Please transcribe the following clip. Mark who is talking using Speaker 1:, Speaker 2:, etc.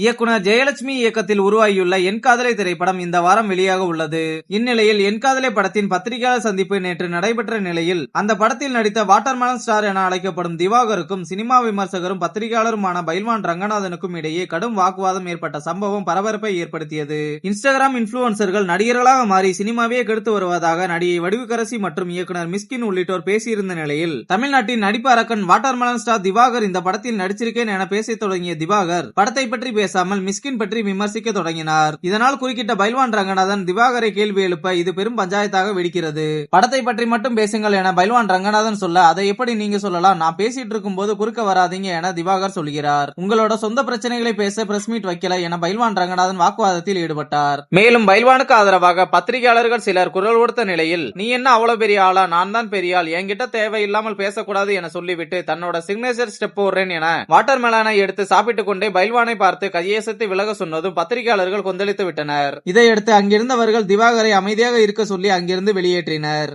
Speaker 1: இயக்குனர் ஜெயலட்சுமி இயக்கத்தில் உருவாகியுள்ள என் காதலை திரைப்படம் இந்த வாரம் வெளியாக உள்ளது. இந்நிலையில் என் காதலை படத்தின் பத்திரிகையாளர் சந்திப்பு நேற்று நடைபெற்ற நிலையில் அந்த படத்தில் நடித்த வாட்டர்மெலன் ஸ்டார் என அழைக்கப்படும் திவாகருக்கும் சினிமா விமர்சகரும் பத்திரிகையாளருமான பைல்வான் ரங்கநாதனுக்கும் இடையே கடும் வாக்குவாதம் ஏற்பட்ட சம்பவம் பரபரப்பை ஏற்படுத்தியது. இன்ஸ்டாகிராம் இன்ஃபுளுசர்கள் நடிகர்களாக மாறி சினிமாவே கெடுத்து வருவதாக நடிகை வடிவுக்கரசி மற்றும் இயக்குனர் மிஸ்கின் உள்ளிட்டோர் பேசியிருந்த நிலையில் தமிழ்நாட்டின் நடிப்பு அரக்கன் வாட்டர்மெலன் ஸ்டார் திவாகர் இந்த படத்தில் நடிச்சிருக்கேன் என பேச தொடங்கிய திவாகர் படத்தை பற்றி பேசாமல் மிஸ்கின் பற்றி விமர்சிக்க தொடங்கினார். இதனால் குறுக்கிட்ட பைல்வான் ரங்கநாதன் திவாகரை கேள்வி எழுப்ப இது பெரும் பஞ்சாயத்தாக வெடிக்கிறது. படத்தை பற்றி மட்டும் பேசுங்கள் என பைல்வான் ரங்கநாதன் சொல்ல, அதை எப்படி நீங்க சொல்லலாம், நான் பேசிட்டு இருக்கும் போது குறுக்க வராதீங்க என திவாகர் சொல்கிறார். உங்களோட சொந்த பிரச்சனைகளை பேச பிரஸ் மீட் வைக்கல என பைல்வான் ரங்கநாதன் வாக்குவாதத்தில் ஈடுபட்டார். மேலும் பைல்வானுக்கு ஆதரவாக பத்திரிகையாளர்கள் சிலர் குரல் கொடுத்த நிலையில், நீ என்ன அவ்வளவு பெரிய ஆளா, நான் தான் பெரிய ஆள், என்கிட்ட தேவையில்லாமல் பேசக்கூடாது என சொல்லிவிட்டு தன்னோட சிக்னேச்சர் ஸ்டெப் போடுறேன் என வாட்டர்மெலனை எடுத்து சாப்பிட்டுக் கொண்டே பைல்வானை பார்த்து கையேசத்தை விலக சொன்னதும் பத்திரிகையாளர்கள் கொந்தளித்து விட்டனர். இதையடுத்து அங்கிருந்தவர்கள் திவாகரை அமைதியாக இருக்க சொல்லி அங்கிருந்து வெளியேற்றினர்.